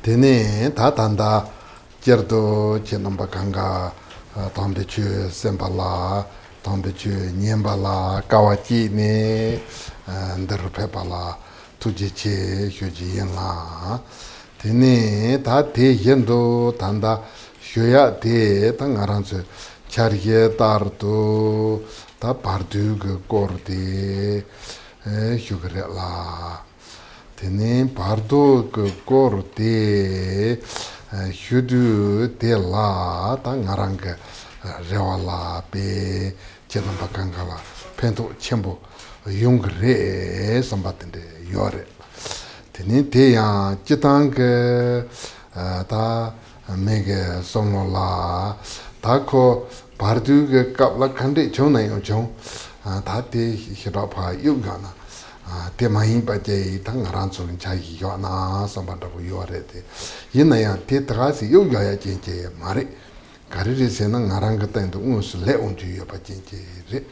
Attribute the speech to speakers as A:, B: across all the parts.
A: Tene tatanda Gerdo Chenamba Kanga Tombechu Sembala Tombechu Nyembala Kawachi ne Nderpepala Tujiche Hyuji Yenla Tene Tate Yendo Tanda Hyoya de Tangaransu Charye Tartu Ta Pardug Kordi Hyugrela Tene Bardo Kordi Hyudu de la Tangaranga Rewala Be Chenamba Kangala Pento Chembo Yungre Sambatinde Yore Tene Teya Chitang Ta Mege Somola Tako Bardu Kapla Kande Chona Yong Tate Hirapa Yugana Te Mahimpa Jay Tangaranso in Chai Yana Sambatabu Yorete Yinaya Te Trasi Yoga Jinje Mari Kariri Sena Narangata and Uns Leon to Yopachinje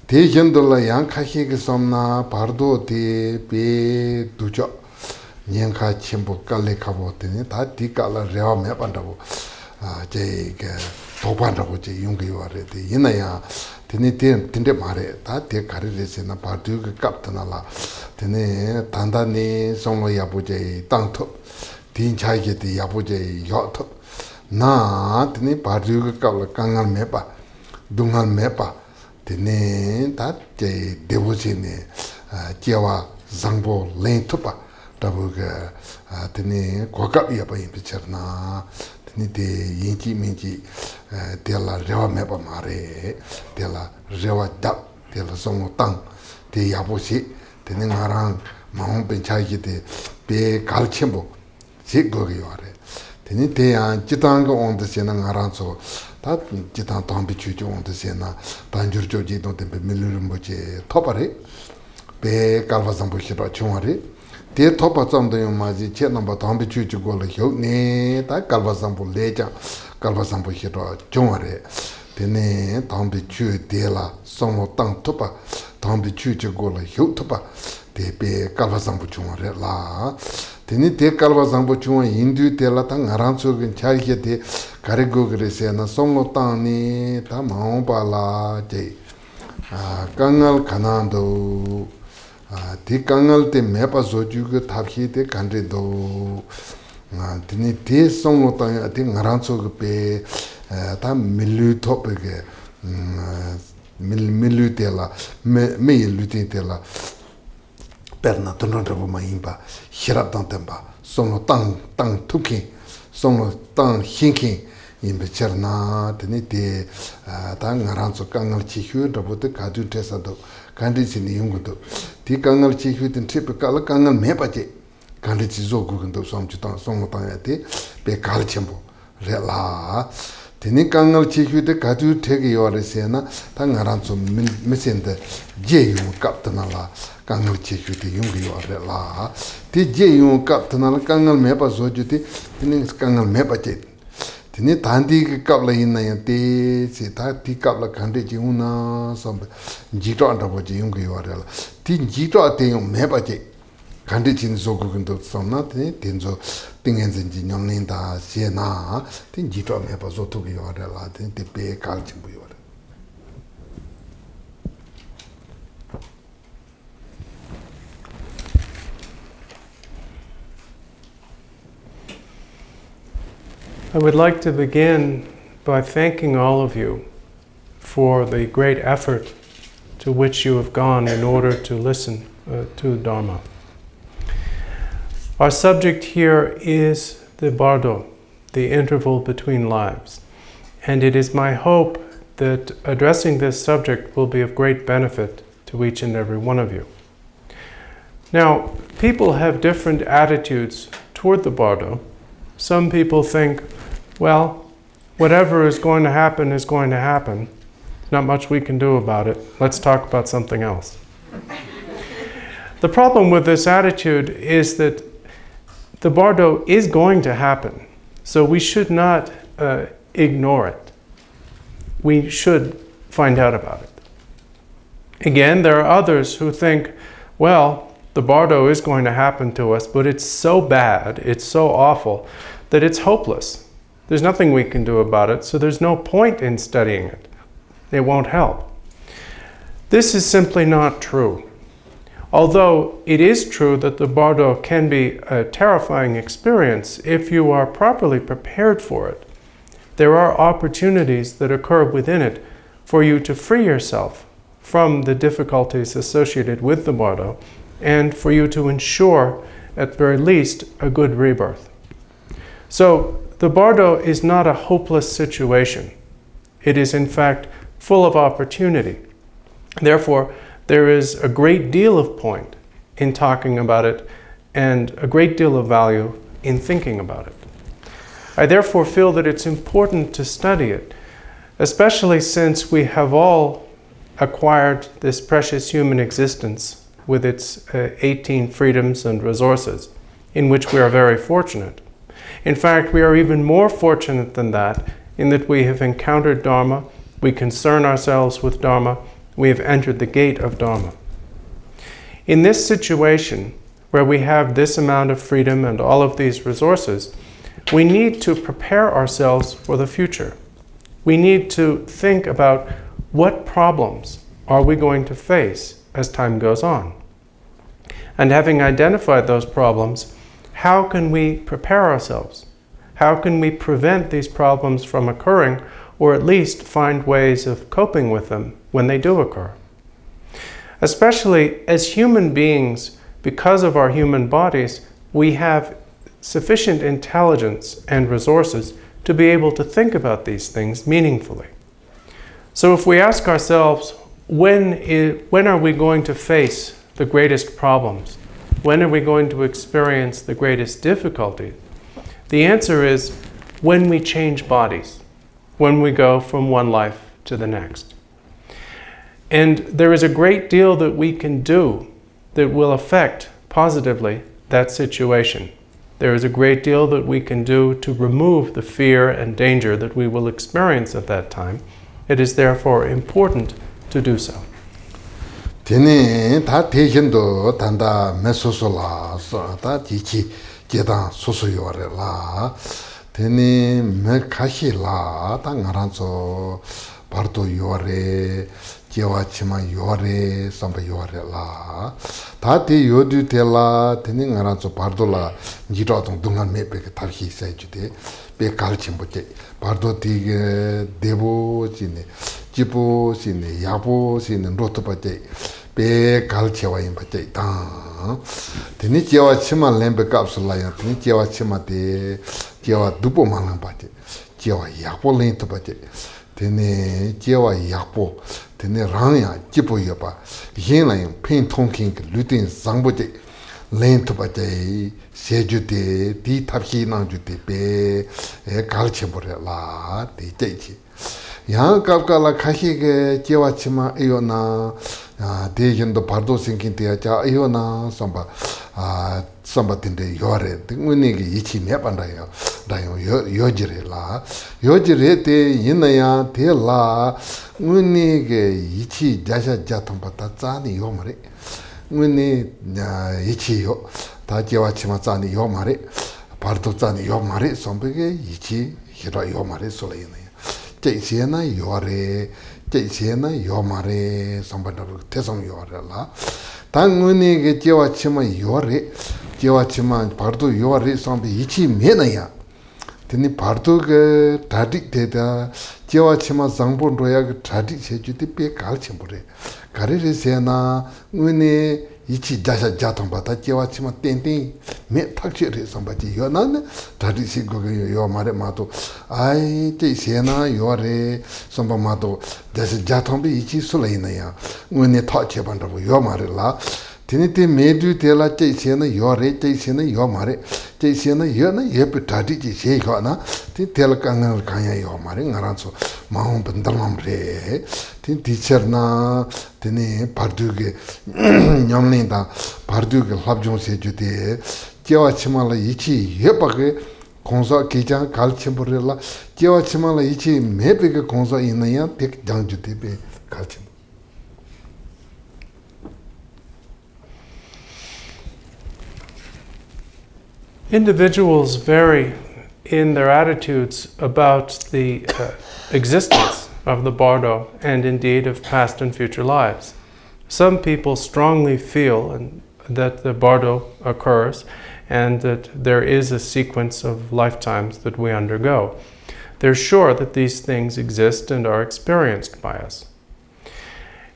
A: Te Yendola Yankahig Somna Bardo Te Be Dujo Nyanka Chimbo Kale Kabotini Tati Kala Rea Mapandabo Jay Topandabo Yungi Yorete Yinaya Tinde Mare, Tate Carris in a party captainala, Tene Tandani, Somo Yabuja, Tanto, Tin Chageti Yabuja, Yacht, Na, Tene party Kangal Mepa, Dungal Mepa, Tene Tate Devosine, Chiava, Zambo, Lane Tupa, Tabuga, Tene Quaka Yapa in Picherna. Nite Yinchi Minchi della Reva Mepa Mare, della Reva Dap, della Somo Tang, de Yabushi, de Ningarang, Mahon Benchaki de Be Kalchimbo, Sigoriore. Tenite and Chitanga on the Sena Aranso, that Chitan Tombichu on the Sena, Tanjurjoji don't be Milurumboche, Topare, Be Calvazambushiro Chumari. Te topa tsamda yung maji che namba tambi chu chu go la hiyo ne ta kalva sampu leja kalva sampu hiro chungwa re tene tambi chu de la somo tang topa tambi chu chu go la hiyo topa te pe kalva sampu chungwa re la tene te kalva sampu chungwa hindu te la ta ngaran su gen chari ke te kare go gre se na somo tang ni ta maung pa la je kangal kanando Ti kangal te mepa soju ke thaphi te kandre do tini te songlo ta te ngaranso ke pe ta milu top ke milu te la me lu te la perna tono de ma imba hirap tan temba songlo tang tuki songlo tang hinki in becherna tini te ta ngaranso kangal chi hyu de bote kadu tesa do Kandichi ni yungudu. Ti kangal chi huitin tripe kala kangal mepache. Kandichi zo gugundu somchitang songotang pe kalchimbo. Rela. Tini kangal chi huitin kaju tegi yore sena ta ngaranzo mesende je yung kaptana la kangal chi huitin yungu yore la. Ti je yung kaptana la kangal mepa soju ti tini kangal mepache. Tini tandi kapla inna ya te se ta ti kapla khande ji una som jito anda bo ji yung yo la ti jito ate yung me ba je khande chin so gu gun som na te tin zo tingen zen ji nyong nin da se na ti jito me ba zo tu yo la te pe kal chim bu yo.
B: I would like to begin by thanking all of you for the great effort to which you have gone in order to listen to Dharma. Our subject here is the Bardo, the interval between lives, and it is my hope that addressing this subject will be of great benefit to each and every one of you. Now, people have different attitudes toward the Bardo. Some people think, well, whatever is going to happen is going to happen. Not much we can do about it. Let's talk about something else. The problem with this attitude is that the Bardo is going to happen, so we should not ignore it. We should find out about it. Again, there are others who think, well, The Bardo is going to happen to us, but it's so bad, it's so awful, that it's hopeless. There's nothing we can do about it, so there's no point in studying it. It won't help. This is simply not true. Although it is true that the Bardo can be a terrifying experience if you are properly prepared for it, there are opportunities that occur within it for you to free yourself from the difficulties associated with the Bardo, and for you to ensure, at very least, a good rebirth. So, the Bardo is not a hopeless situation. It is, in fact, full of opportunity. Therefore, there is a great deal of point in talking about it, and a great deal of value in thinking about it. I therefore feel that it's important to study it, especially since we have all acquired this precious human existence with its 18 freedoms and resources, in which we are very fortunate. In fact, we are even more fortunate than that, in that we have encountered Dharma, we concern ourselves with Dharma, we have entered the gate of Dharma. In this situation, where we have this amount of freedom and all of these resources, we need to prepare ourselves for the future. We need to think about what problems are we going to face as time goes on. And having identified those problems, how can we prepare ourselves? How can we prevent these problems from occurring, or at least find ways of coping with them when they do occur? Especially as human beings, because of our human bodies, we have sufficient intelligence and resources to be able to think about these things meaningfully. So if we ask ourselves, when are we going to face the greatest problems? When are we going to experience the greatest difficulty? The answer is when we change bodies, when we go from one life to the next. And there is a great deal that we can do that will affect positively that situation. There is a great deal that we can do to remove the fear and danger that we will experience at that time. It is therefore important to do so.
A: Tene ta tejindo tanda mesosola ta jichi jedan sosoyore la tene me kashi la ta ngaranzo bardo yore jewa yore samba yore la ta te yodu te la tene ngaranzo bardo la njiro tong dungan me pe tarhi sai jude be kalchim boche bardo ti devo jine jibo jine yabo jine roto bache be kalchewa in bache ta tene jewa chima lembe kapsula ya tene jewa chima de jewa dupo malang bache jewa yabo lento bache tene jewa yabo tene rangya jibo yoba yin la yung pen tongking lutin zangboche lento bache seju de di tabhi nang ju de be kalchebore la de jechi yang kapka la kahi ge jewa chima iyo na 대전도 바도 생긴데 자 이거나 삼바 텐데 요래 등문이게 이치 매반다요 다요 요지래라 요지래때 있나야 대라 문이게 이치 자샤 자통바다 짜니 요 말에 문이 이치요 다 제와치마 짜니 요 말에 바도 짜니 요 말에 sombe게 이치 히라 요 말에 소리네 제시나 요래 제시나 요마레 somebody 대성 요래라 당문이게 제와치마 요래 제와치마 바도 요래 sombe 이치 메나야 드니 바도 그 다디 되다 제와치마 장본로야 그 다디 제주디 배 갈침보래 가리르세나 문이 이치 자샤 자통바다 제와치마 땡땡 메 탁치르 somebody 요나네 다디 시고게 요 말에 마도 아이 제세나 요래 somba 마도 자샤 자통비 이치 술레나야 문이 타치반다고 요 말이라 Tinite medu tela chesena yore chesena yomare chesena yona yep tadi che hona tin tel kangal kanya yomare ngaranso mahon bendalam re tin teacher na tini parduge nyamlinda parduge labjon se jude jewa chimala ichi yepake konsa kijang kalchimborela jewa chimala ichi mepeke konsa inaya tek jangjude be kalchim
B: Individuals vary in their attitudes about the existence of the Bardo and indeed of past and future lives. Some people strongly feel that the Bardo occurs and that there is a sequence of lifetimes that we undergo. They're sure that these things exist and are experienced by us.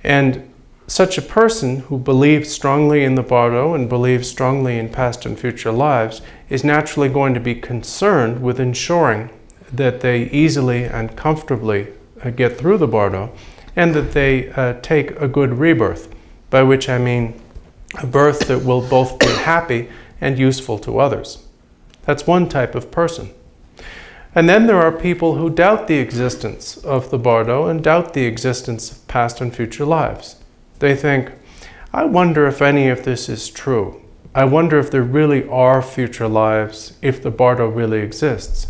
B: And such a person who believes strongly in the Bardo and believes strongly in past and future lives is naturally going to be concerned with ensuring that they easily and comfortably get through the Bardo and that they take a good rebirth, by which I mean a birth that will both be happy and useful to others. That's one type of person. And then there are people who doubt the existence of the Bardo and doubt the existence of past and future lives. They think, I wonder if any of this is true. I wonder if there really are future lives, if the Bardo really exists.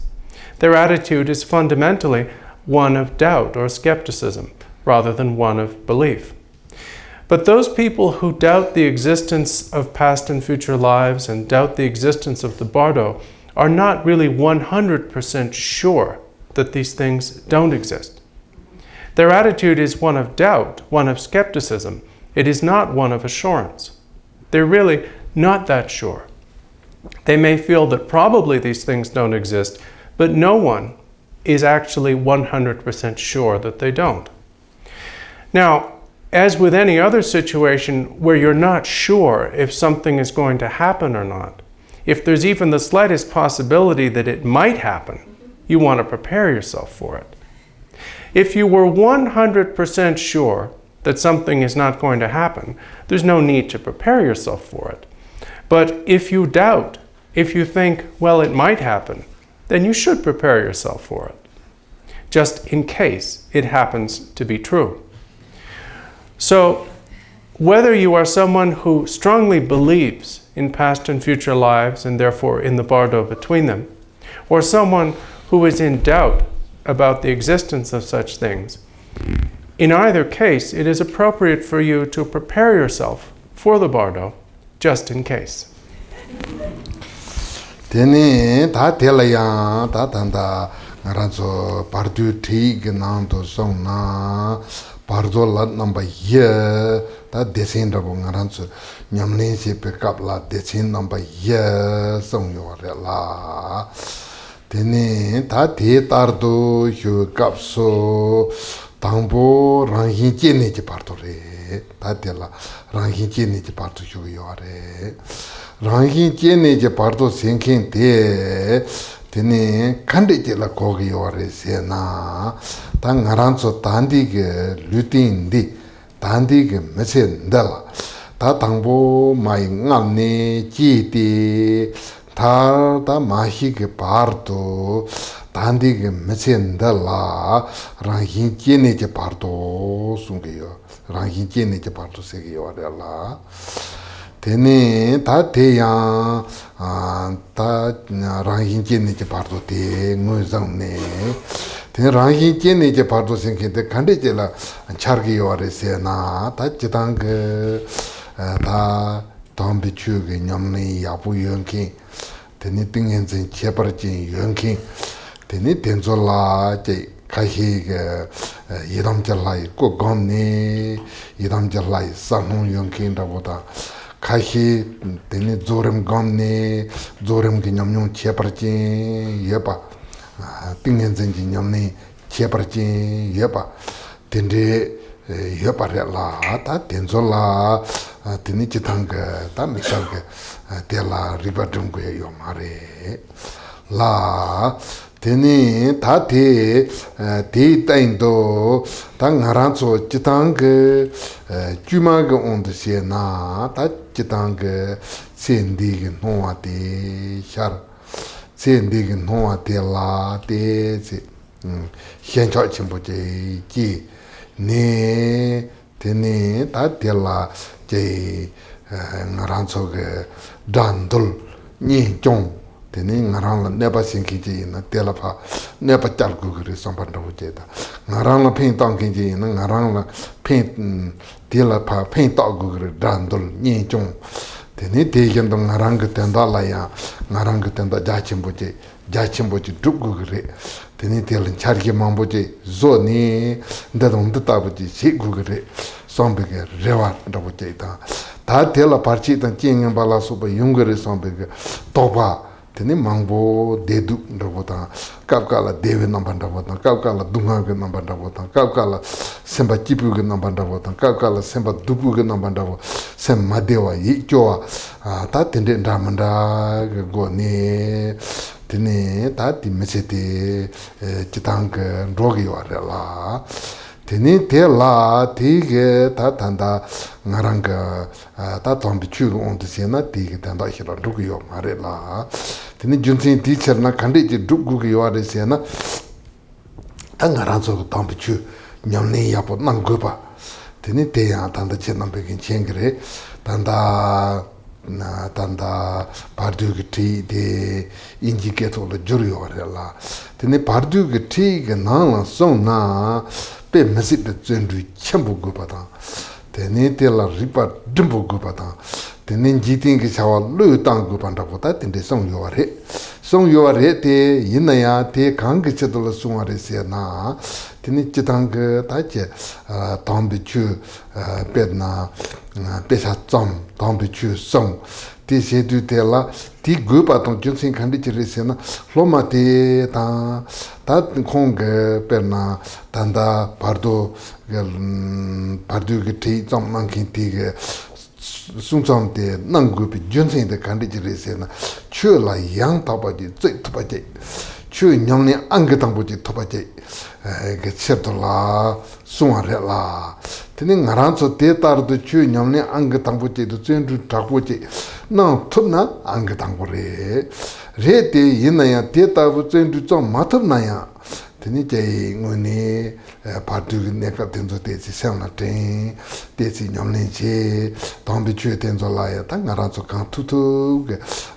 B: Their attitude is fundamentally one of doubt or skepticism, rather than one of belief. But those people who doubt the existence of past and future lives and doubt the existence of the Bardo are not really 100% sure that these things don't exist. Their attitude is one of doubt, one of skepticism. It is not one of assurance. They're really not that sure. They may feel that probably these things don't exist, but no one is actually 100% sure that they don't. Now, as with any other situation where you're not sure if something is going to happen or not, if there's even the slightest possibility that it might happen, you want to prepare yourself for it. If you were 100% sure that something is not going to happen, there's no need to prepare yourself for it. But if you doubt, if you think, well, it might happen, then you should prepare yourself for it, just in case it happens to be true. So, whether you are someone who strongly believes in past and future lives and therefore in the Bardo between them, or someone who is in doubt about the existence of such things, in either case, it is appropriate for you to prepare yourself for the Bardo, just in case.
A: Tene ta telaya ta tanda ranzo pardu tig nando sona pardo la number ye ta descend of ranzo nyamne se pick up la descend number ye song yo la tene ta te tardo yu kapso tambo rangi jene je pardo re ta tela rangi jene je pardo yu yo re rangi jene je pardo senken te tene kande je la kogi yo re se na ta ngaranzo tandi ge lutin di tandi ge mesen dela ta tambo mai ngamne ji di ta mahi ge pardo tandi ge mesen dela rangi jene je pardo sunge yo rangi jene je pardo se ge yo re la tene ta te yang ta rangi jene je pardo te ngui zang ne tene rangi jene je pardo senke te kande je la chargi yo re se na ta jitang ge ta dambi chu ge nyamne yabu yonki tene tingen zen chepar jin yonki tene tenzo la je kahi ge yedam jalai ko gomne yedam jalai sanung yonki ndaboda kahi tene zorem gomne zorem ge nyamnyong chepar jin yeba tingen zen jin nyamne chepar jin yeba tende yeba re la ta tenzo la tene chitang ge ta mishal ge te la ribadung ge yo mare la tene ta te taindo ta ngaranzo chitang ge chuma ge ond se na ta chitang ge sendi ge noa te shar sendi ge noa te la te se hian cha chimbo je ji ne tene ta te la je ngaranzo ge dandul ni jong tene ngarang la nepa sinki ji na tela pha nepa chal gu gri sampan da je da ngarang la phin tang ki ji na ngarang la phin tela pha phin ta gu gri dandul ni jong Tene Tegan Narang Tenda Laya, Narang Tenda Jachimboji, Dugugre, Tene Tel and Charki Mamboji, Zoni, Dadon the Tabuji, Sigugre, Sombig, Reva, Dabujeta. That tell a parchit and king and balasuba, younger Sombig, Topa. Tene Mambo, Dedu, Rabota, Kapkala, David Nambandavota, Kapkala, Dunga Nambandavota, Kapkala, Semba Chipu Nambandavota, Kapkala, Semba Dupu Nambandavo, Sem Madewa, Yichoa, Tatinde Dramanda, Gone, Tene, Tati Mesete, Chitank, Rogi Warela. Tene Tela, Tige, Tatanda, Naranga, Tatombichu on the Siena, Tige, Tanda Hira, Dugio, Marella. Tene Junsin teacher, Nakandi, Dugio, the Siena, Tangaranzo, Tombichu, Nyamni Yapo, Nangupa. Tene Tea, Tanda Chenambek in Chengre, Tanda Pardugi de Indicator, the jury orella. Tene Pardugi, Nana, so na. Pe mesip de zendru chambu gupata tene tela ripa dumbu gupata tene jiting ki chawa lu tang gupanda pota tende song yore te yinaya te kang ki chedula sungare se na tene chitang ta che tambi chu pedna pesha zom tambi chu song te se du tela ti gupata junsin khandi chire se na loma te ta kong perna tanda Bardo ki zom nangkin ti sungzom te nangupi junsin de kandijiri se na chu la yang tabaji zui tabaji chu nyamni anga tangboji tabaji ke cherto la sungwa re la teni ngaranzo te tardo chu nyamni anga tangboji do zunru takboji nang tupna anga tangbo re te yinaya te tardo zunru zom matab na ya teni jay ngoni partu neka tenzo tesi semna ten tesi nyamni che tambi chue tenzo la ya ta ngaranzo kan tutu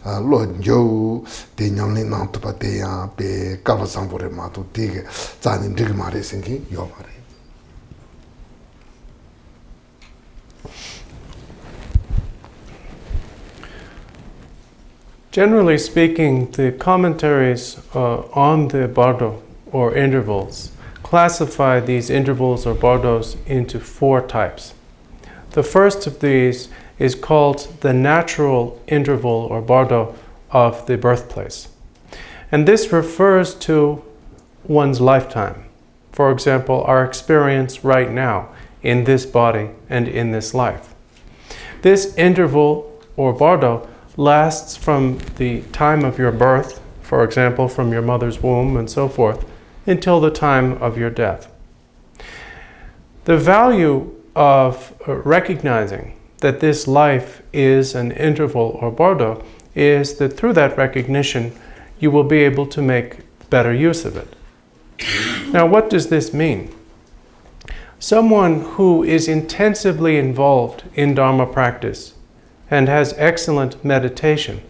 A: lo njo te nyamni nang tupa te ya pe kaba sambore ma tu te zani ndrig ma re sinki yo ma re.
B: Generally speaking, the commentaries on the Bardo, or intervals, classify these intervals or bardos into 4 types. The first of these is called the natural interval or bardo of the birthplace. And this refers to one's lifetime. For example, our experience right now in this body and in this life. This interval or bardo lasts from the time of your birth, for example, from your mother's womb and so forth, until the time of your death. The value of recognizing that this life is an interval or bardo is that through that recognition you will be able to make better use of it. Now, what does this mean? Someone who is intensively involved in Dharma practice and has excellent meditation,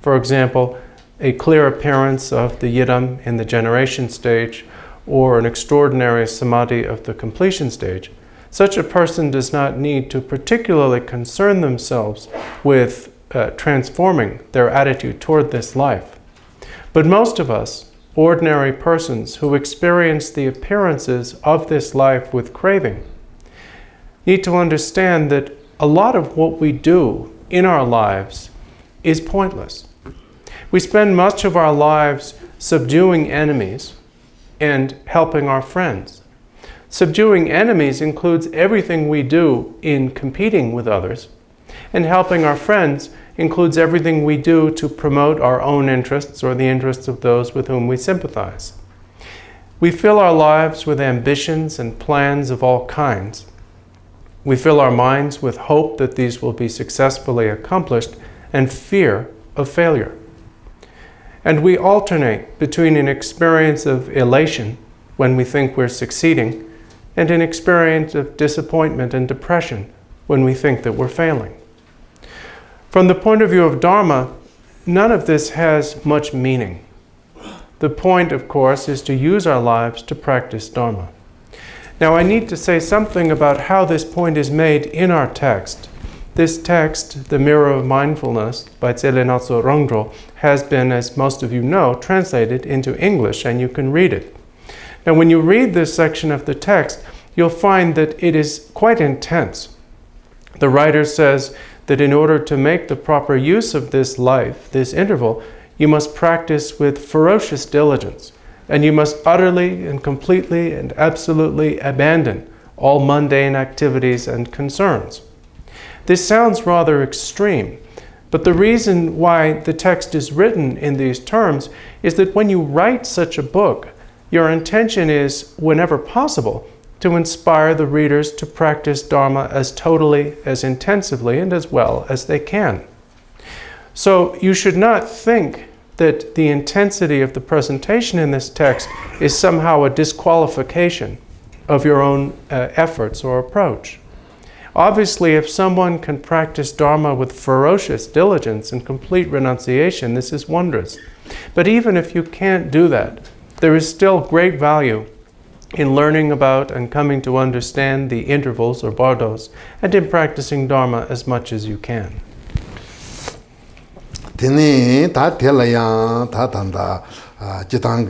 B: for example, a clear appearance of the yidam in the generation stage, or an extraordinary samadhi of the completion stage, such a person does not need to particularly concern themselves with transforming their attitude toward this life. But most of us, ordinary persons who experience the appearances of this life with craving, need to understand that a lot of what we do in our lives is pointless. We spend much of our lives subduing enemies and helping our friends. Subduing enemies includes everything we do in competing with others, and helping our friends includes everything we do to promote our own interests or the interests of those with whom we sympathize. We fill our lives with ambitions and plans of all kinds. We fill our minds with hope that these will be successfully accomplished and fear of failure. And we alternate between an experience of elation when we think we're succeeding and an experience of disappointment and depression when we think that we're failing. From the point of view of Dharma, none of this has much meaning. The point, of course, is to use our lives to practice Dharma. Now, I need to say something about how this point is made in our text, this text, The Mirror of Mindfulness by Tselenatso Rongdro, has been, as most of you know, translated into English, and you can read it. Now, when you read this section of the text, you'll find that it is quite intense. The writer says that in order to make the proper use of this life, this interval, you must practice with ferocious diligence, and you must utterly and completely and absolutely abandon all mundane activities and concerns. This sounds rather extreme, but the reason why the text is written in these terms is that when you write such a book, your intention is, whenever possible, to inspire the readers to practice Dharma as totally, as intensively, and as well as they can. So you should not think that the intensity of the presentation in this text is somehow a disqualification of your own efforts or approach. Obviously, if someone can practice Dharma with ferocious diligence and complete renunciation, this is wondrous. But even if you can't do that, there is still great value in learning about and coming to understand the intervals or bardos, and in practicing Dharma as much as you can.
A: Tene ta telaya ta tanda jitang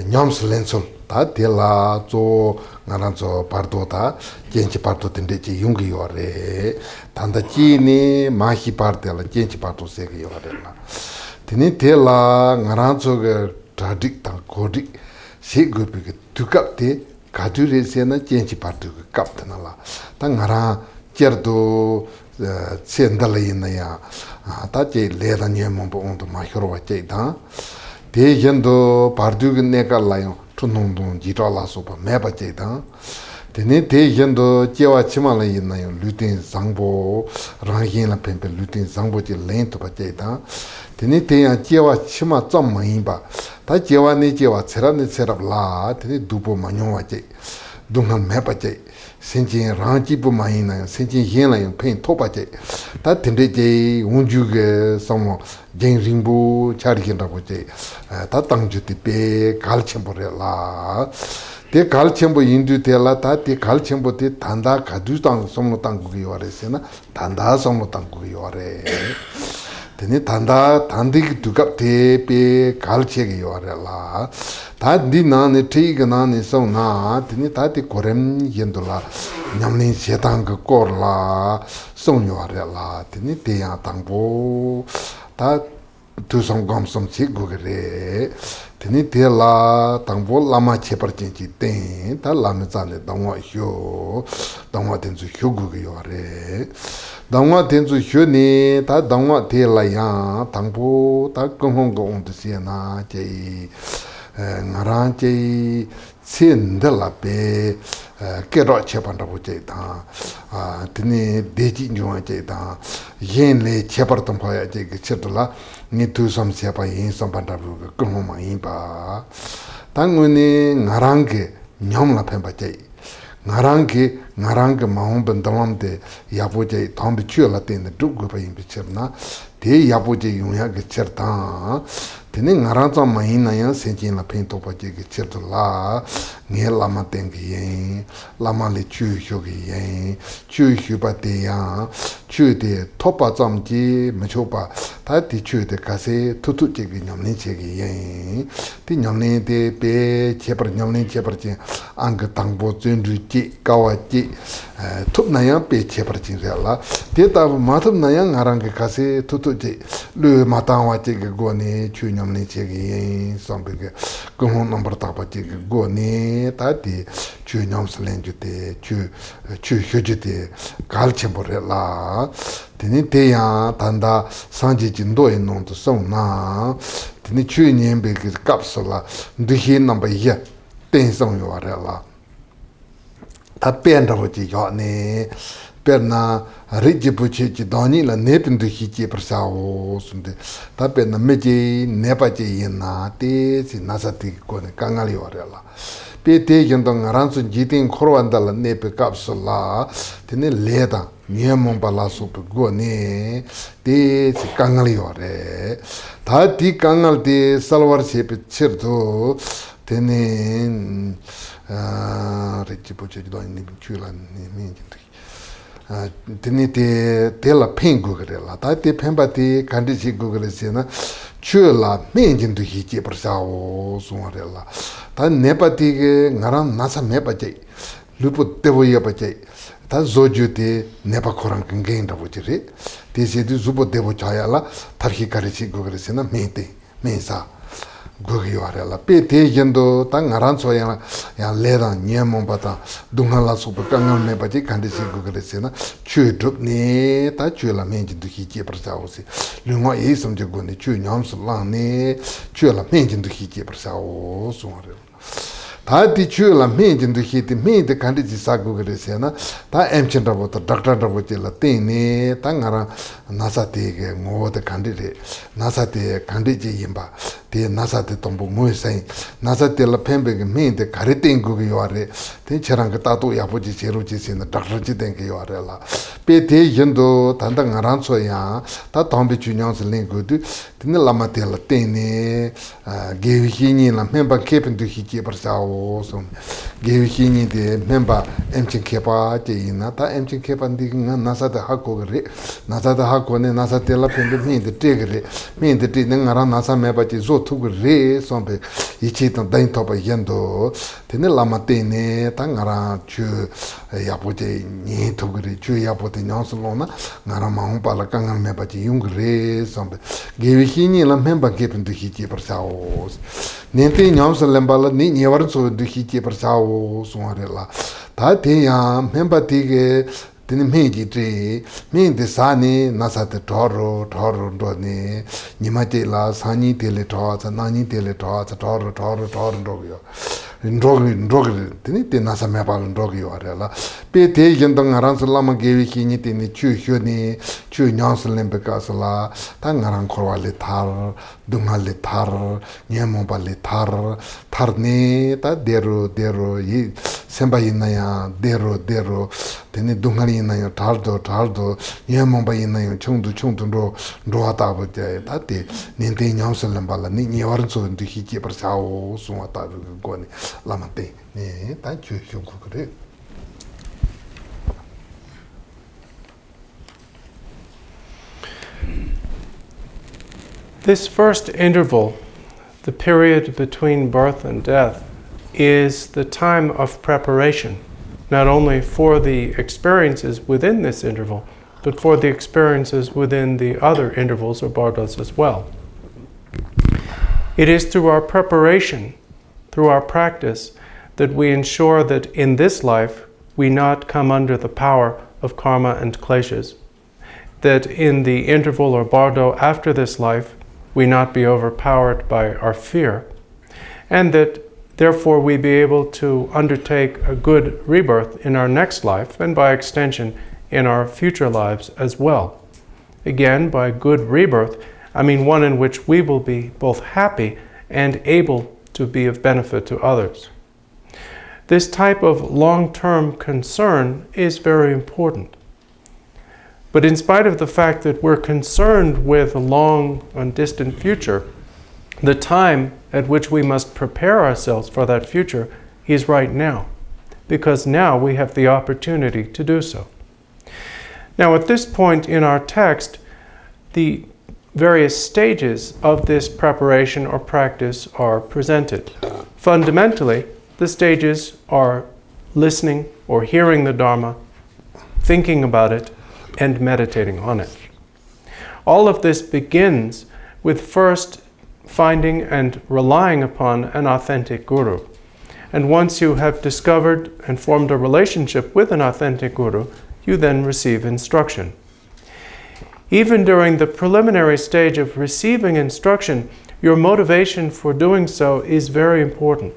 A: nyams lensul ta tela zo ngaranzo pardo ta genchi pardo tende ji yungi yore tanda ji ni mahi partela genchi pardo sege yore la tene tela ngaranzo ge tradik ta kodik segu be tukap te kadure sena genchi pardo ge kaptana la ta ngara cerdo tsendala ya ta che le da nye mo bo on ma hiro wa che da de yendo pardu ne ka la yo tunong dong ji ta la so ba me ba che da de ne de yendo che wa chima la yin na yo lutin zangbo rang yin la pen pe lutin zangbo che len to ba che da de ne de ya che wa chima zam ma yin ba ta che wa ne che wa chera ne chera la de ne du bo ma nyo wa che dung han me ba che senjin rangi bu mai na senjin yin la yung pen to pa che ta tinde je unju ge samo jeng ringbu chari kin ra bo che ta tang ju ti pe kal chen bo re la te kal chen bo indu te la ta te kal chen bo te tanda ka du tang somo tang gu yo re se na tanda somo tang gu yo re tene tanda tandi du kap te pe kal che ge yo re la ta di na ne ti ga na ne so na tene ta ti korem yen do la nyam ni che tang ga kor la so yo re la tene te ya tang bo ta tu som gam som che gu ge re tene te la tang bo la ma che par chen chi ten ta la me za ne dang wa hyo dang wa ten zu hyo gu ge yo re dangwa tenzu hyo ne ta dangwa te la ya tangpo ta gong gong de sia na che ngaran che chen de la pe ke ro che pan da bo che ta tene de ji nyo che ta yen le che par tam pa ya che ke che la ni tu som se pa yin som pan da bu gong ma yin ba tang ne ngaran ke nyom la pen ba che ngarangi mahon bandamam de yaboje thambi chula ten dug go payin bicherna de yaboje yunya ge cherta tene ngaranza mahina ya senjin la pen to pa je ge cherta la nge lama ten ge yen lama le chu hyo ge yen chu hyo ba de ya chu de topa zam ji ma cho pa ta ti chu de ka se tu tu je ge nyam ne che ge yen ti nyam ne de pe che par nyam ne che par che ang tang bo chen ru ji ka wa ji tup na ya pe che par chin re la de ta ma tup na ya ngarang ge ka se tu tu je lu ma ta wa che ge go ne chu nyam ne che ge yen som be ge go hon number ta pa che ge go ne ta ti chu nyam slen ju te chu hyo ju te gal chen bo re la tene te ya tanda sanji jin do en non to song na tene chu nyen be ge kap so la du hi number ye ten song yo re la ta pen da bo ji yo ne per na riji bu chi ji dani la ne pin du hi ji per sa o sunde ta pe na me ji ne pa ji yin na te si na sa ti ko ne ka ngal yo re la pe te yin dong ran su ji tin khoro an da la ne pe kap so la tene le da nye mon pa la so pe go ne te si ka ngal yo re ta ti ka ngal te salwar se pe chir do tene riji bu chi ji dani ni chu la ne me ji tini te la pen gugre ta te penpa te kandi chi gugre se na chue la menjin tu hi che prasao sungare la ta nepa ti ge ngaram nasa mepa che lupu tevo ye pa che ta zoju te nepa korang kengen da buchire te se du zubo devo chaya la tarhi kare chi gugre se na men sa gogi ware la pe te yendo ta ngaran so ya lera nyemon pata dungala super kangal me pa chi kandi chi gugre se na chue drup ne ta chue la menjin tu hi che prasao se lungwa e som je goni chue nyam su lang ne chue la menjin tu hi che prasao sungare 다 디추라 메인도 히티 메인데 간디지 사고 그랬잖아 다 엠친다부터 닥터다부터 때네 땅아라 나사티게 모데 간디데 나사티 간디지 임바 데 나사티 동부 모이사이 나사티라 펜베게 메인데 가리땡고 요아레 대처랑 그 따도 야부지 제로지시는 닥터지 땡게 요아레라 베데 연도 단당 아란소야 다 담비 주냐스 링고드 드네 라마텔라 때네 게위히니라 멤버 케펜도 히키 버사오 so gewi de member emchin kepa te ina ta emchin kepa ndinga nasa da hakko gre nasa da hakko ne nasa te la pende me de tegre me de te ngara nasa me ba ti zo tu gre so be ichi to dain to ba yendo te ne lama te ne ta ngara chu ya po te ni to gre chu ya po te nyos lo na ngara ma hon pa la kangal me ba ti yung gre so be gewi ni la member kepen du hi ti per sa o nente nyos lembala ni nyewar so du hi ti per sa o suarela ta te ya memba ti ge tini meji tre mende sani nasa te toro do ne nima te la sani te le toa nani te le toa toro ndogyo ndogyo tini te nasa mepa ndogyo arela pe te yendo ngaran su lama gewi ki ni tini chu hyo ni chu nyansu lempe ka su la ta ngaran korwa le tar dunga le tar nyemomba le tar ne ta dero yi semba inaya dero teni dunga inaya tardo nyemomba inaya chungdu ro atabu te ta te nente nyansu lempa la ni nyewaran su ndu hiki par sao sunwa tabu go ni lama te ne ta chu hyo kukure.
B: This first interval, the period between birth and death, is the time of preparation, not only for the experiences within this interval, but for the experiences within the other intervals or bardos as well. It is through our preparation, through our practice, that we ensure that in this life we not come under the power of karma and kleshas, that in the interval or bardo after this life we not be overpowered by our fear, and that therefore we be able to undertake a good rebirth in our next life, and by extension in our future lives as well. Again, by good rebirth, I mean one in which we will be both happy and able to be of benefit to others. This type of long-term concern is very important. But in spite of the fact that we're concerned with a long and distant future, the time at which we must prepare ourselves for that future is right now, because now we have the opportunity to do so. Now, at this point in our text, the various stages of this preparation or practice are presented. Fundamentally, the stages are listening or hearing the Dharma, thinking about it, and meditating on it. All of this begins with first finding and relying upon an authentic guru. And once you have discovered and formed a relationship with an authentic guru, you then receive instruction. Even during the preliminary stage of receiving instruction, your motivation for doing so is very important.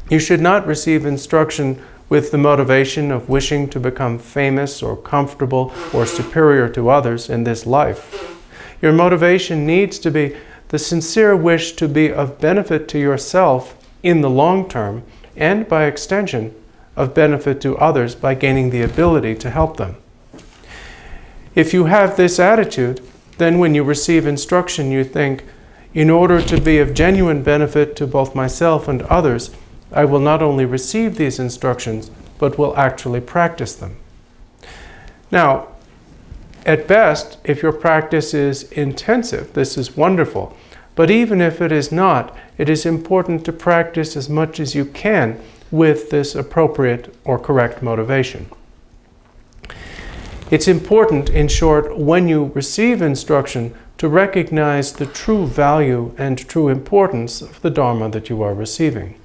B: You should not receive instruction with the motivation of wishing to become famous or comfortable or superior to others in this life. Your motivation needs to be the sincere wish to be of benefit to yourself in the long term, and by extension, of benefit to others by gaining the ability to help them. If you have this attitude, then when you receive instruction, you think, in order to be of genuine benefit to both myself and others, I will not only receive these instructions, but will actually practice them. Now, at best, if your practice is intensive, this is wonderful. But even if it is not, it is important to practice as much as you can with this appropriate or correct motivation. It's important, in short, when you receive instruction, to recognize the true value and true importance of the Dharma that you are receiving.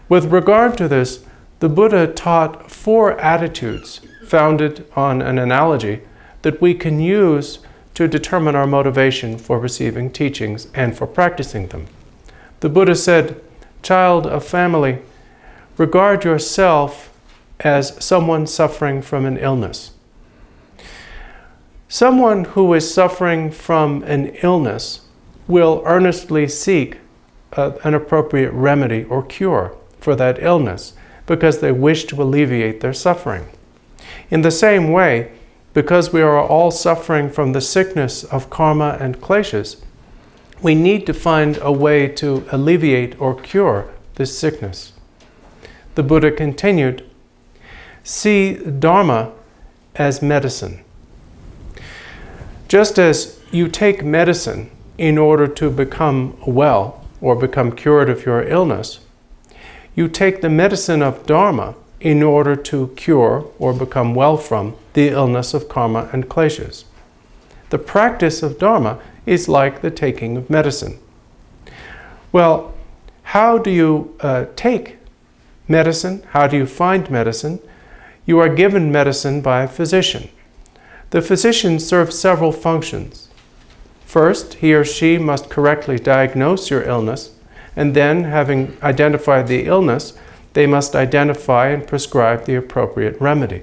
B: With regard to this, the Buddha taught 4 attitudes founded on an analogy that we can use to determine our motivation for receiving teachings and for practicing them. The Buddha said, "Child of family, regard yourself as someone suffering from an illness." Someone who is suffering from an illness will earnestly seek an appropriate remedy or cure for that illness because they wish to alleviate their suffering. In the same way, because we are all suffering from the sickness of karma and kleshas, we need to find a way to alleviate or cure this sickness. The Buddha continued, "See Dharma as medicine. Just as you take medicine in order to become well or become cured of your illness, you take the medicine of Dharma in order to cure or become well from the illness of karma and kleshas. The practice of Dharma is like the taking of medicine." Well, how do you take medicine? How do you find medicine? You are given medicine by a physician. The physician serves several functions. First, he or she must correctly diagnose your illness, and then, having identified the illness, they must identify and prescribe the appropriate remedy.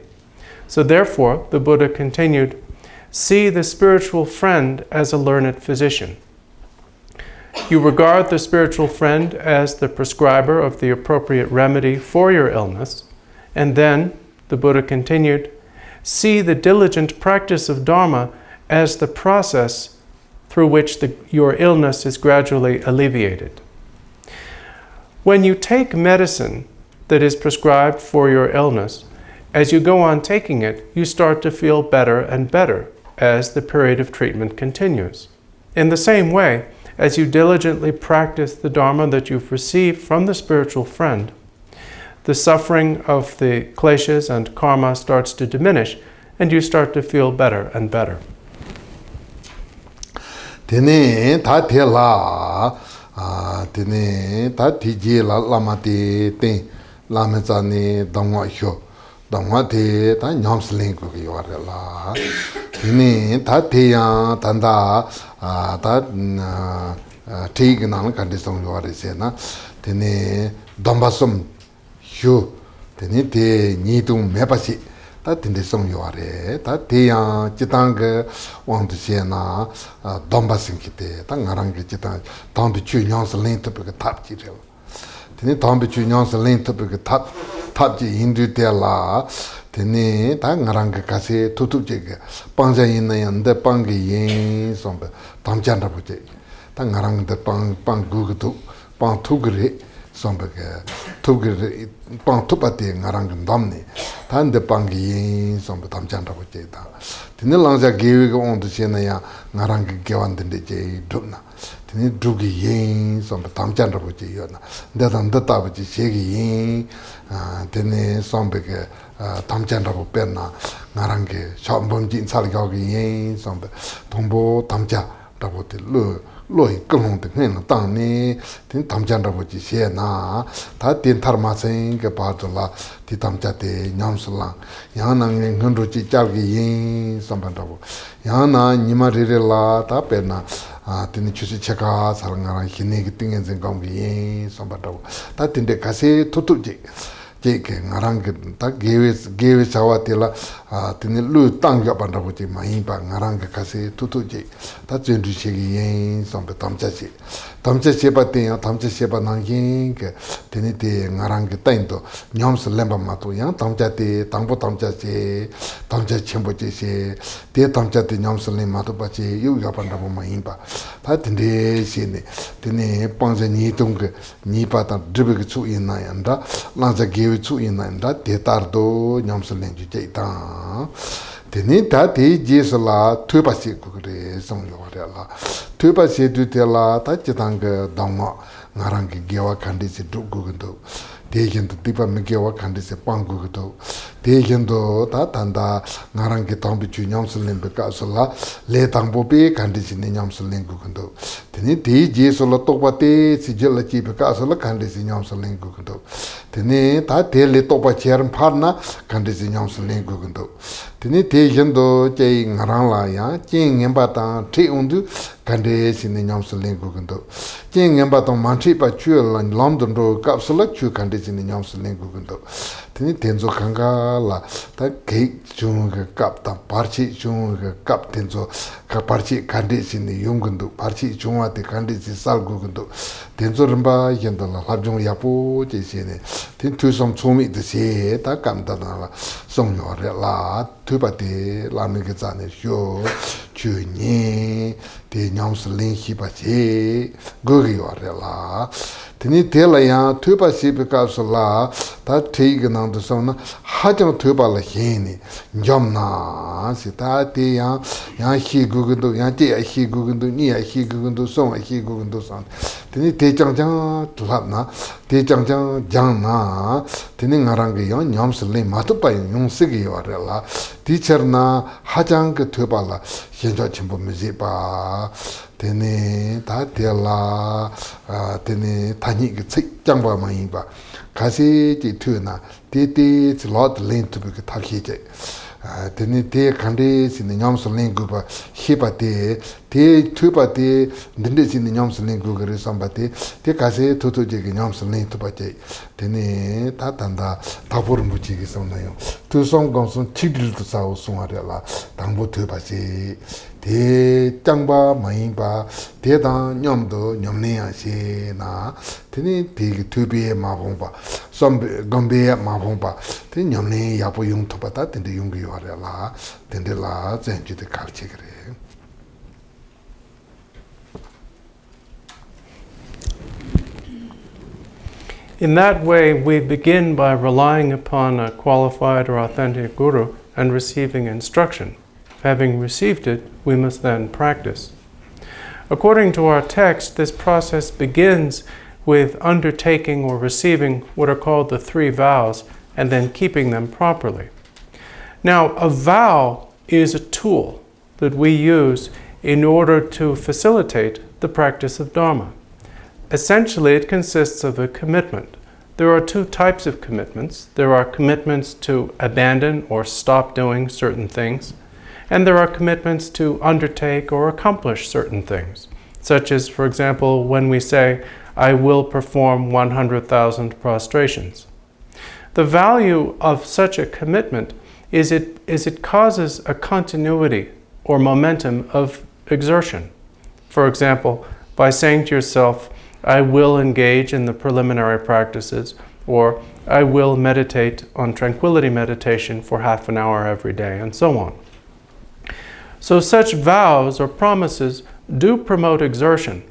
B: So therefore, the Buddha continued, "See the spiritual friend as a learned physician." You regard the spiritual friend as the prescriber of the appropriate remedy for your illness, and then, the Buddha continued, "See the diligent practice of Dharma as the process through which your illness is gradually alleviated." When you take medicine that is prescribed for your illness, as you go on taking it, you start to feel better and better as the period of treatment continues. In the same way, as you diligently practice the Dharma that you've received from the spiritual friend, the suffering of the kleshas and karma starts to diminish, and you start to feel better and better.
A: Tene ta te la, tene ta ti ji la lama te ten, lama zane dangwa hyo, dangwa te ta nyams ling ku yo re la. Tene ta te yang tanda ta te gnang kan de song yo re se na. Tene dambasum hyo, tene te ni tung me pa si. Tā tīndi sōng yuwa rē, tā tēyāng jitāng kē wāng tu xie nā dōmbā sīng ki tē, tā ngā rāng kē jitāng tāng bī chū nyāng sā līng tō pē kē tāp jī rē wā. Tēne tāng bī chū nyāng sā līng tō pē kē tāp jī hindu tē lā, tēne tā ngā rāng kē kā sē tū tū jī kē, pāng jā yin nā yāng dē pāng kē yin sōng pē, tāng jā rā pō jī. Tā ngā rāng dē pāng gu kē tū, pāng tū kē rē, sōng pē kē, tū kē rē, pāng tū pā tē ngā rāng kē ndām nē. tānde pangi yin sompa tamchan rabu che ta. Tene langja gewe ka ondu che na ya ngarangi gewan tende che dhub na. Tene dhugi yin sompa tamchan rabu che yo na. Ndetan databu che shegi yin tene sompa ke tamchan rabu pen na ngarangi shambam jin sali kawagi yin sompa tongbo tamcha rabu te loi kelong te ngay na tang ni ten tamchan rabu che she na ta ten Dharma sen ke pato la ti tamcha te nyam su lang yang na ngay nganru chi chal ki yin sampan rabu yang na nima riri la ta pe na teni chusi cheka sal nga rang hini ki tingen zeng kong ki yin sampan rabu ta ten de kasi tutu je ke nga rang ta gewe chawa te la teni lu tang yo pan rabu che ma yin pa nga rang kasi tutu je ta chen ru che ki yin sampan tamcha she pa ten tamcha she pa nang yin ke teni te nga rang ten to nyam su lempa ma to yang tamcha te tangpo tamcha che tamcha chenpo che she te tamcha te nyam su lempa ma to pa che yu yo pan rabu ma yin pa ta tende she ne teni pangza ni tong ke ni pa ta dribe ke chu yin na yan da langza gewe chu yin na yan da te tar do nyam su lempa che ta Teni ta te jesu la tuipa si kukure song yo re la. Tuipa si tu te la ta chitanga dhamma ngarangi gewa kandi si duk kukundu. Te kendo tipa mi gewa kandi si pang kukundu. Te kendo ta tanda ngarangi tangpi chu nyamsul limpe kaso la le tangpo pe kandi si ni nyamsul lim kukundu. Teni te jesu la tokpa te si jela chi pe kaso la kandi si nyamsul lim kukundu. Teni ta te le tokpa cheran parna kandi si nyamsul lim kukundu. Teni te kendo chay ngarang la ya chen ngenpa tang tre undu kandi si ni nyamsul lim kukundu. Chen ngenpa tang manchi pa chu la lamdundu kapsula chu kandi si ni nyamsul lim kukundu. Teni tenzo kanga la ta kei chung kap tang parchi chung kap tenzo ka parchi kandi si ni yungundu. Parchi chungwa te kandi si sal kukundu. Tenzo rinpa kendo la labjung yapu che se ne. Ten tu som chumi te se ta kamda na la song yo re la tuipa te lami ke zane shio chu nye te nyamsu ling hi pa che gogi yo re la. Teni te la yang tuipa si pe kapsu la ta te ke nang tu song na hajang tuipa la he ni nyam na si ta te yang hi gugundu yang te ya hi gugundu ni ya hi gugundu song ya hi gugundu song. Teni te chang chang tulap na te chang chang jang na teni ngarangi yang nyamsu ling matupa yung sigi yo re la. Teacher na hajang ke tuipa la hienja chenpo mizi pa teni ta te la teni tanyi ke tsik jangpa ma yin pa kasi ji tu na te te zi lo de ling tupi ke takhi je teni te kandi si ni nyamsu ling gu pa hi pa te tuipa te dinde si ni nyamsu ling gu gari samba te kasi tutu je ke nyamsu ling tupa je teni ta tanda tapur muchi ke song na yung tu song gong song chigil tu sa u song a re la tangpo tuipa si te jangpa ma yin pa te tang nyam do nyam ne ya si na teni te ke tuipi ma pong pa gombe ma pong pa teni nyam ne ya po yung tupa ta tende yung yo a re la tende la zhen ju de kal che kare.
B: In that way, we begin by relying upon a qualified or authentic guru and receiving instruction. Having received it, we must then practice. According to our text, this process begins with undertaking or receiving what are called the 3 vows and then keeping them properly. Now, a vow is a tool that we use in order to facilitate the practice of Dharma. Essentially, it consists of a commitment. There are 2 types of commitments. There are commitments to abandon or stop doing certain things, and there are commitments to undertake or accomplish certain things, such as, for example, when we say, I will perform 100,000 prostrations. The value of such a commitment is it causes a continuity or momentum of exertion. For example, by saying to yourself, I will engage in the preliminary practices, or I will meditate on tranquility meditation for half an hour every day, and so on. So such vows or promises do promote exertion,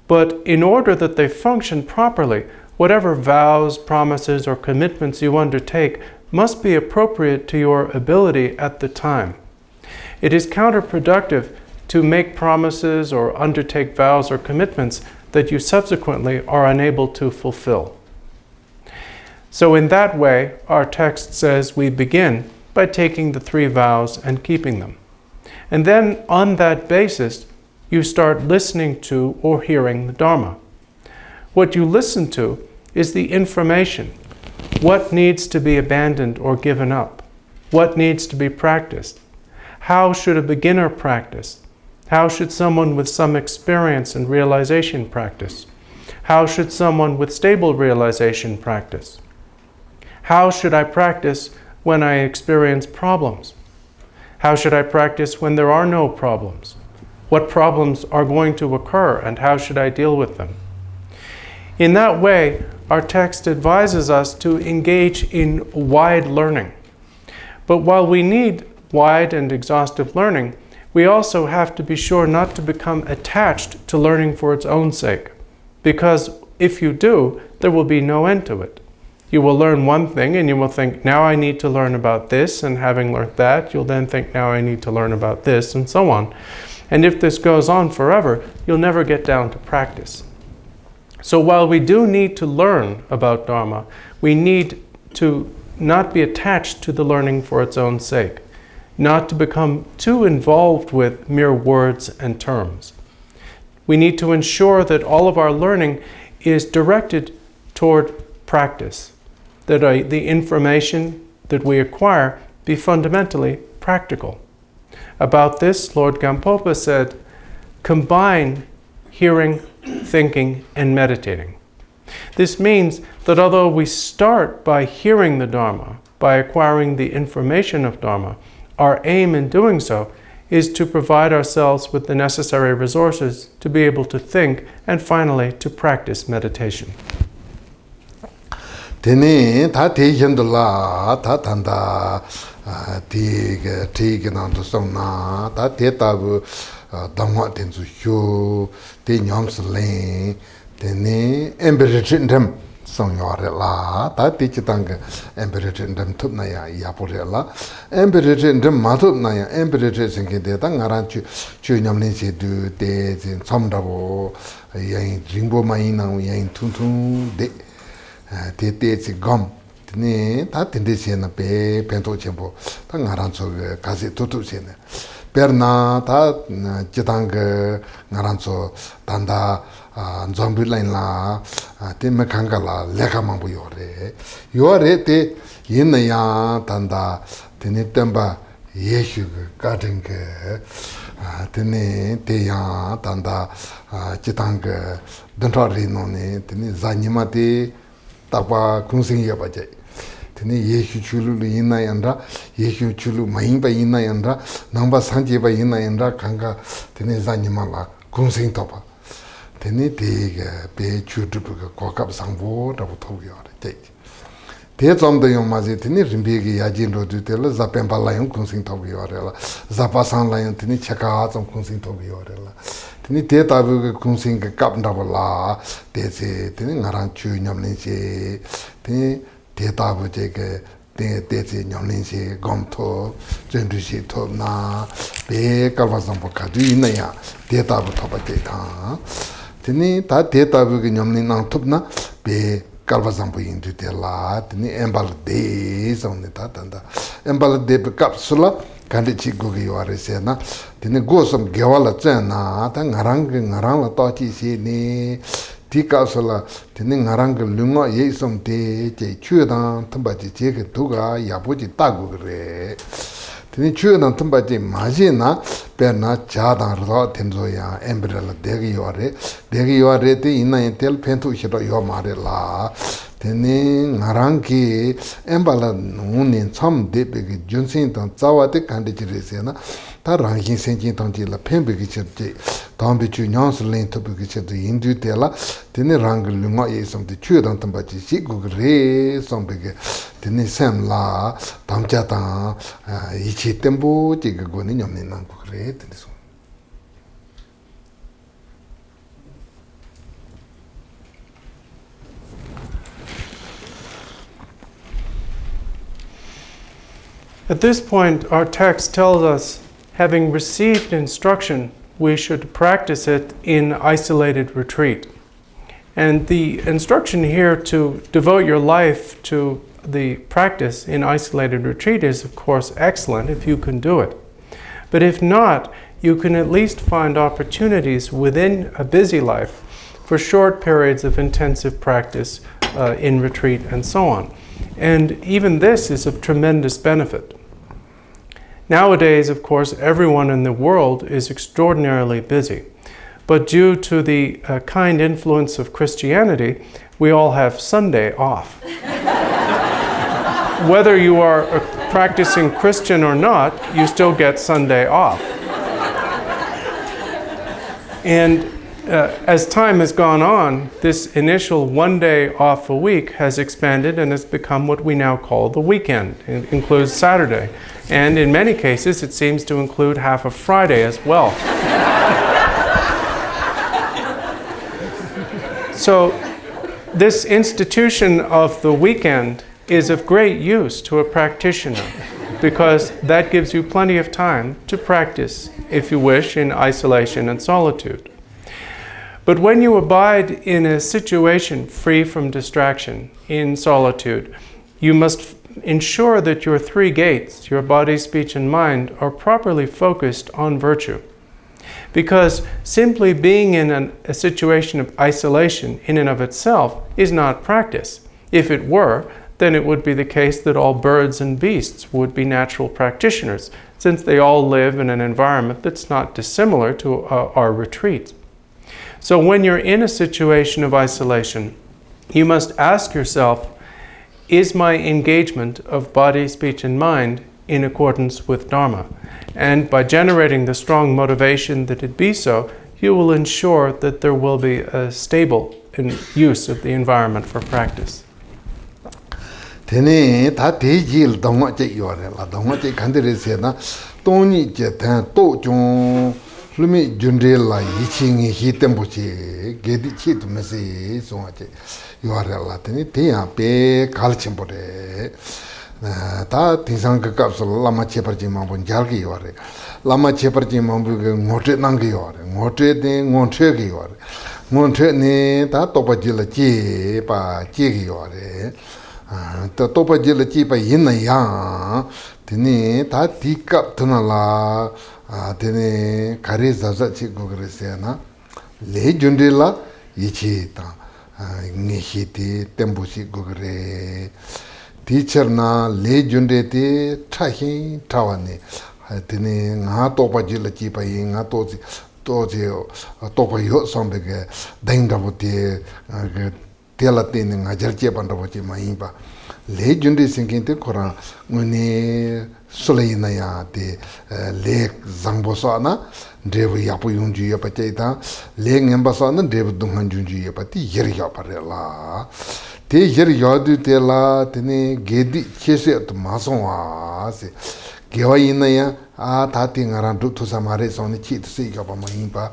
B: but in order that they function properly, whatever vows, promises, or commitments you undertake must be appropriate to your ability at the time. It is counterproductive to make promises or undertake vows or commitments that you subsequently are unable to fulfill. So in that way, our text says we begin by taking the 3 vows and keeping them. And then on that basis, you start listening to or hearing the Dharma. What you listen to is the information. What needs to be abandoned or given up? What needs to be practiced? How should a beginner practice? How should someone with some experience and realization practice? How should someone with stable realization practice? How should I practice when I experience problems? How should I practice when there are no problems? What problems are going to occur and how should I deal with them? In that way, our text advises us to engage in wide learning. But while we need wide and exhaustive learning, we also have to be sure not to become attached to learning for its own sake, because if you do, there will be no end to it. You will learn one thing and you will think, now I need to learn about this, and having learned that, you'll then think, now I need to learn about this, and so on. And if this goes on forever, you'll never get down to practice. So while we do need to learn about Dharma, we need to not be attached to the learning for its own sake, not to become too involved with mere words and terms. We need to ensure that all of our learning is directed toward practice, that the information that we acquire be fundamentally practical. About this, Lord Gampopa said, combine hearing, thinking, and meditating. This means that although we start by hearing the Dharma, by acquiring the information of Dharma, our aim in doing so is to provide ourselves with the necessary resources to be able to think and finally to practice meditation.
A: Tene ta te yendula ta tanda te nandu sona ta te tabu damwa tenzu hyo te nyams len tene emberetindem songyore la ta te chitang emberetindem tupna ya yapore la emberetindem matup na ya emberetindem de ta ngaran chu nyamne se du de somdabo yain ringbo mai na yain tun de te gom ne ta tinde sena pe pento chembo ta ngaran so kaze tutu sena perna ta chitang ngaran so tanda zombi line la te mekanga la leka mambu yore te yin ya tanda tene temba yeshu garden tene te ya tanda chitang dentari no ne tene zanima te takwa kungsing ya baje tene yeshu chulu ina yandra yeshu chulu maimba ina yandra namba sanje ba ina yandra kanga tene zanima la kungsing topa tene te pe chudu ka kokap sangbo da bu te te zomde yo mazi tene rimbe ge yajin ro du te la zapemba la yon kungsing tobu la zapasan la yon tene chaka zom kungsing tobu la tene te tabu kungsing ka kap ndabo la te se tene ngaran chu nyamlin se tene te tabu je ke te se nyamlin se gom to jendu se to na pe kalwa zambo ka du ina ya te tabu toba te ta tene ta te tabu ke nyamlin nang top na pe kalwa zambo yin du te la tene embal de zone ta tanda embal de pe kapsula kandi chi gu gi ware se na tene go som gewala chen na ta ngarang la to chi se ne ti kapsula tene ngarang lunga ye som te che chu dan tamba chi che ke tu ga ya bu ji ta gu re tene chu dan tamba chi ma ji na pe na cha dan ro ten zo ya umbrella de gi ware te ina tel pen tu chi ro yo ma re la tene ngarang ki embala nunin cham de be junsin tan chawa te kandi chire se na ta rangin senjin tan ji la pembe ki chirje tambe chu nyans len to be ki chirje indu te la tene rang lunga ye som de chu dan tan ba ji si gu re som be ke tene sem la tam cha ta i chi tembo ji go ni nyom ni nang gu re tene so.
B: At this point, our text tells us, having received instruction, we should practice it in isolated retreat. And the instruction here to devote your life to the practice in isolated retreat is, of course, excellent if you can do it. But if not, you can at least find opportunities within a busy life for short periods of intensive practice in retreat and so on. And even this is of tremendous benefit. Nowadays, of course, everyone in the world is extraordinarily busy. But due to the kind influence of Christianity, we all have Sunday off. Whether you are a practicing Christian or not, you still get Sunday off. And as time has gone on, this initial one day off a week has expanded and has become what we now call the weekend. It includes Saturday. And in many cases, it seems to include half of Friday as well. So This institution of the weekend is of great use to a practitioner because that gives you plenty of time to practice, if you wish, in isolation and solitude. But when you abide in a situation free from distraction, in solitude, you must ensure that your three gates, your body, speech, and mind, are properly focused on virtue. Because simply being in a situation of isolation in and of itself is not practice. If it were, then it would be the case that all birds and beasts would be natural practitioners, since they all live in an environment that's not dissimilar to our retreat. So when you're in a situation of isolation, you must ask yourself, is my engagement of body, speech, and mind in accordance with Dharma? And by generating the strong motivation that it be so, you will ensure that there will be a stable use of the environment for practice.
A: Tene ta tejil dongwa che yore la dongwa che kandire se na toni che tan to jong lumi junde la yichingi hitembo che gedi chi tu mese so che yore la tene te ya pe kalchimbo de ta tisang ka kapsul lama che par ji ma bon jar ki yore lama che par ji ma bu ge ngote nang ki yore ngote de ngote ki yore ngote ne ta to pa ji la ji pa ji ki yore topa jila chipa yinna yang tene ta tikap tuna la tene kare zaza chi gugre se na le junde la yichi ta ngehi ti tembu chi gugre teacher na le junde ti tahin tawane tene nga topa jila chipa yin nga toji topa yo sombe ge dengdabu ti tela tene nga jarche pandabu chi mayimba le junde singinte kora ngone soleina ya te le zangbo sa na devu yapu yungju ya pachaita le ngemba sa na devu dunghan junju ya pati yer ya parela te yer ya du te la tene gedi chese to masonwa se gewa ina ya a tati ngaran du to samare sone chi to se ya pa mayimba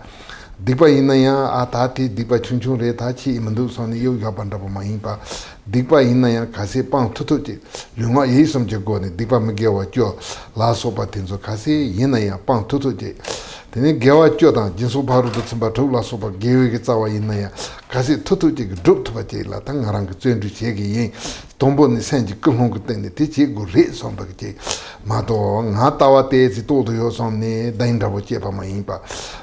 A: Dikpa inaya a tati dikpa chunchung re tachi imandu soni yu yabanda pa mahimpa dikpa inaya kasi pang tutu chi lunga yi samche go ne dikpa me gewa jo la sopa tenzo kasi inaya pang tutu chi tene gewa jo tang jinsu paru tu tsimba tu la sopa gewe ke tsawa inaya kasi tutu chi ki drup tupa chi la tang ngarang ke zuen tu chi ki yin tombo ni sen chi kulhong ku tenne ti chi gu re sompa ki chi ma to nga tawa te zi to yo som ne dain rabo chi pa mahimpa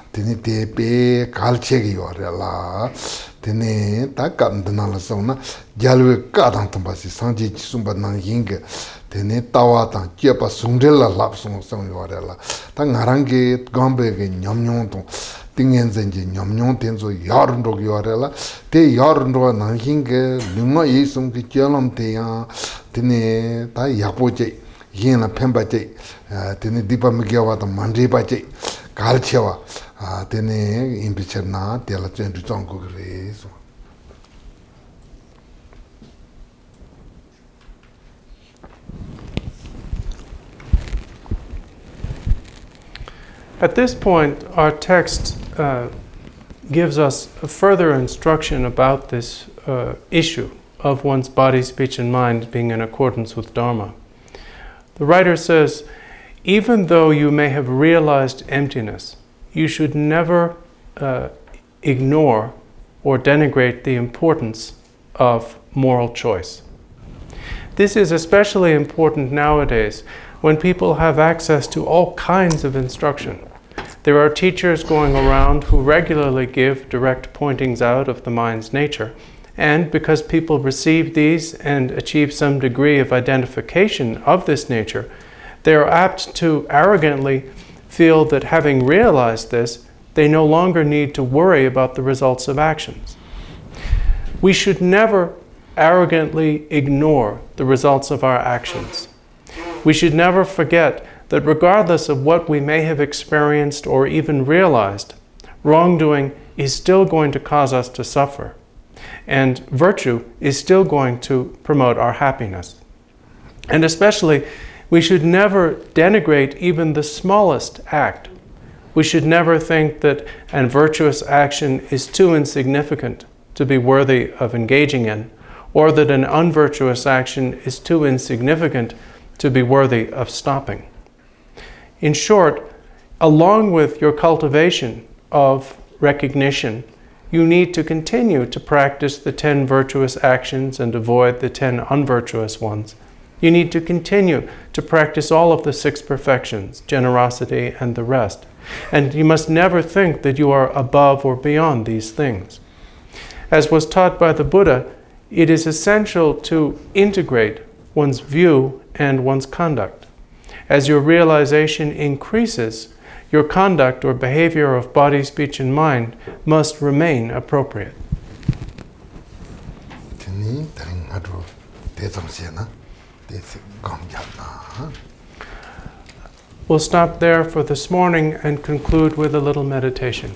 A: tene te pe kalche ki yore la tene ta kandana la sona jalwe ka dang tamba si sanji chi sumba nang ying tene tawa tang che pa sungre la lap song yore la ta ngarang ge gambe ge nyamnyong tong tingen zen je nyamnyong tenzo yarndo ki yore la te yarndo nang ying ge lunga yi sum ki chelam te ya tene ta yapo che yin la pemba che tene dipa mgewa ta mandri pa che kalchewa tene impicherna tela chendu chongu gre so
B: At this point, our text gives us a further instruction about this issue of one's body, speech, and mind being in accordance with Dharma. The writer says, even though you may have realized emptiness, you should never ignore or denigrate the importance of moral choice. This is especially important nowadays when people have access to all kinds of instruction. There are teachers going around who regularly give direct pointings out of the mind's nature, and because people receive these and achieve some degree of identification of this nature, they are apt to arrogantly feel that having realized this, they no longer need to worry about the results of actions. We should never arrogantly ignore the results of our actions. We should never forget that regardless of what we may have experienced or even realized, wrongdoing is still going to cause us to suffer, and virtue is still going to promote our happiness. And especially, we should never denigrate even the smallest act. We should never think that a virtuous action is too insignificant to be worthy of engaging in, or that an unvirtuous action is too insignificant to be worthy of stopping. In short, along with your cultivation of recognition, you need to continue to practice the 10 virtuous actions and avoid the 10 unvirtuous ones. You need to continue to practice all of the 6 perfections, generosity and the rest. And you must never think that you are above or beyond these things. As was taught by the Buddha, it is essential to integrate one's view and one's conduct. As your realization increases, your conduct or behavior of body, speech, and mind must remain appropriate. We'll stop there for this morning and conclude with a little meditation.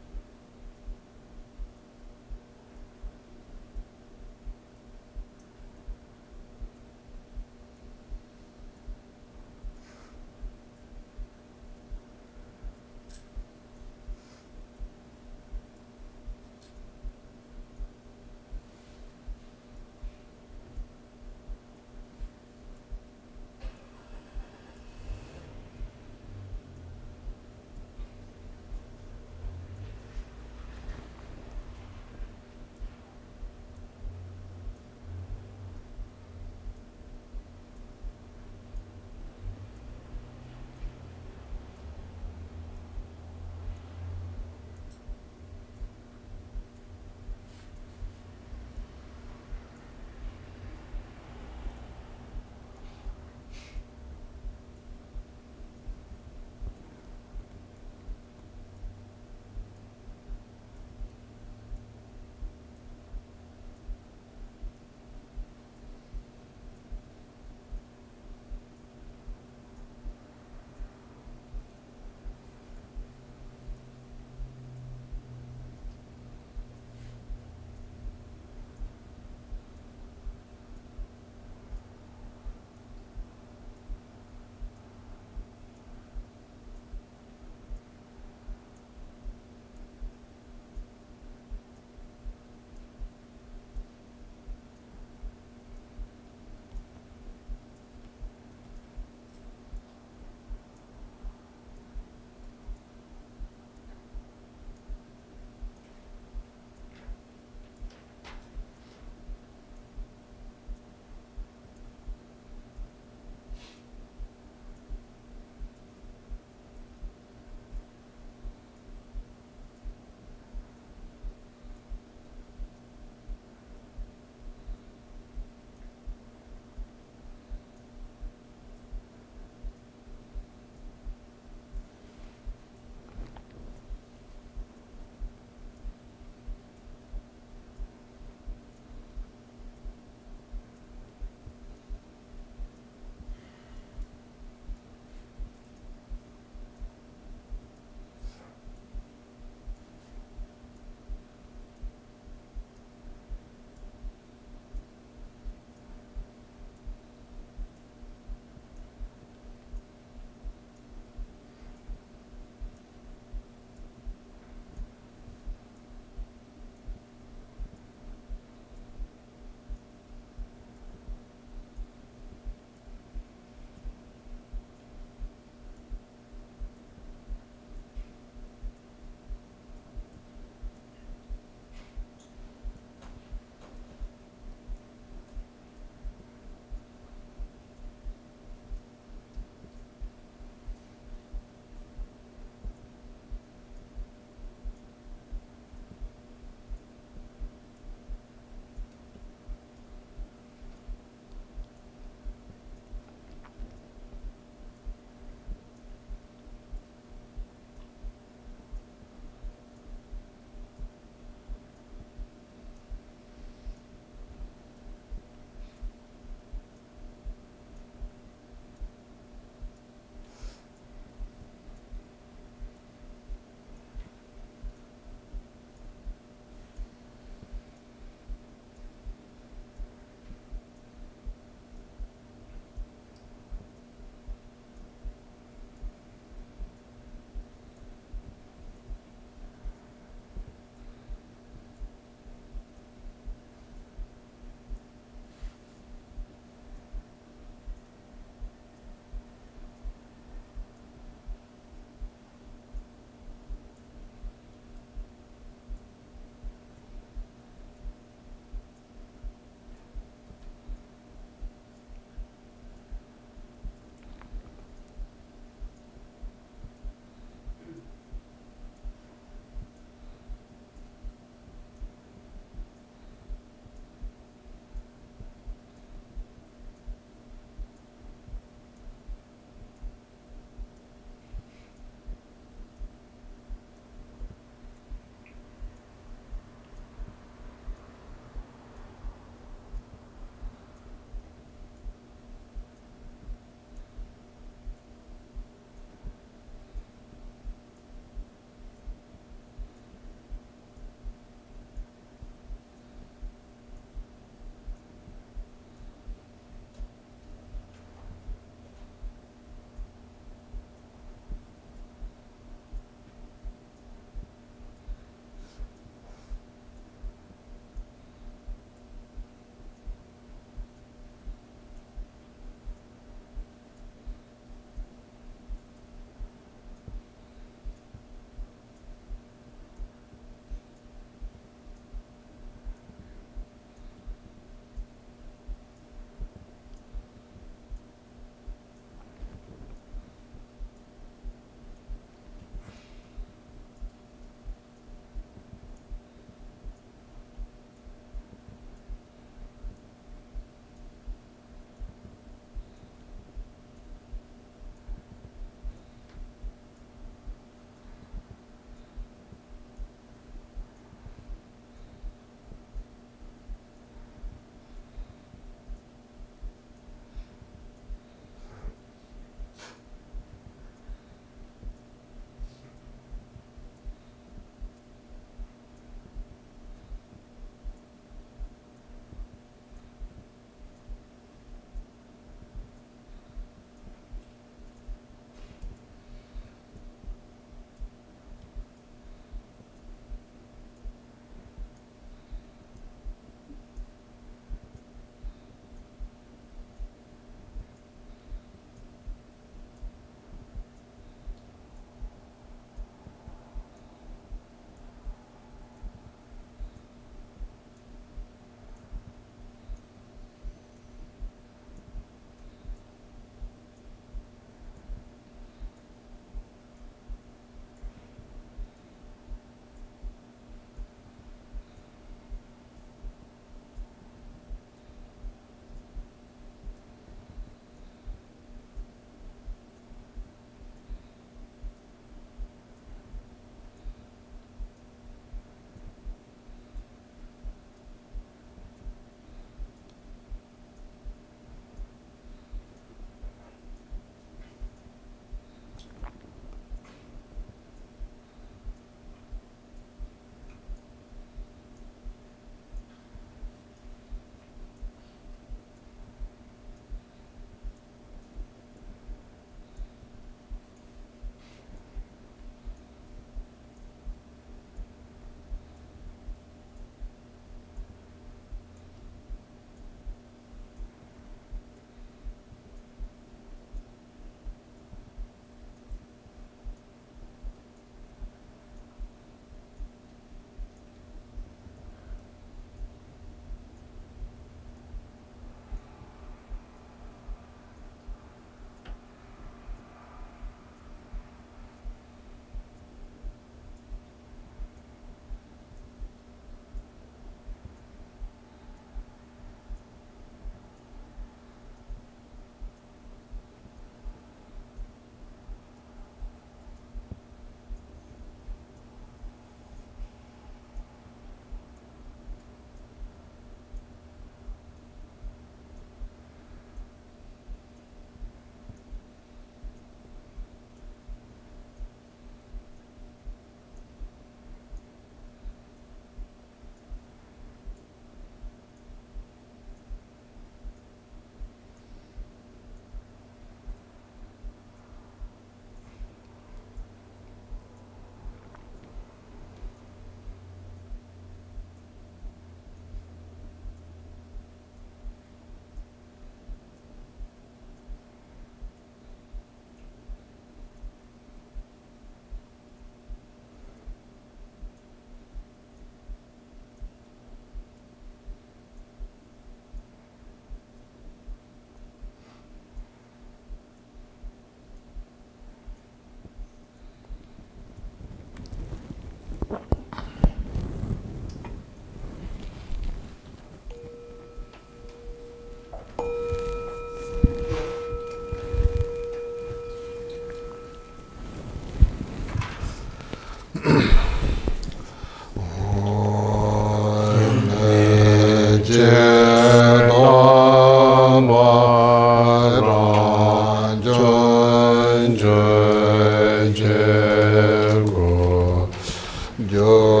A: jo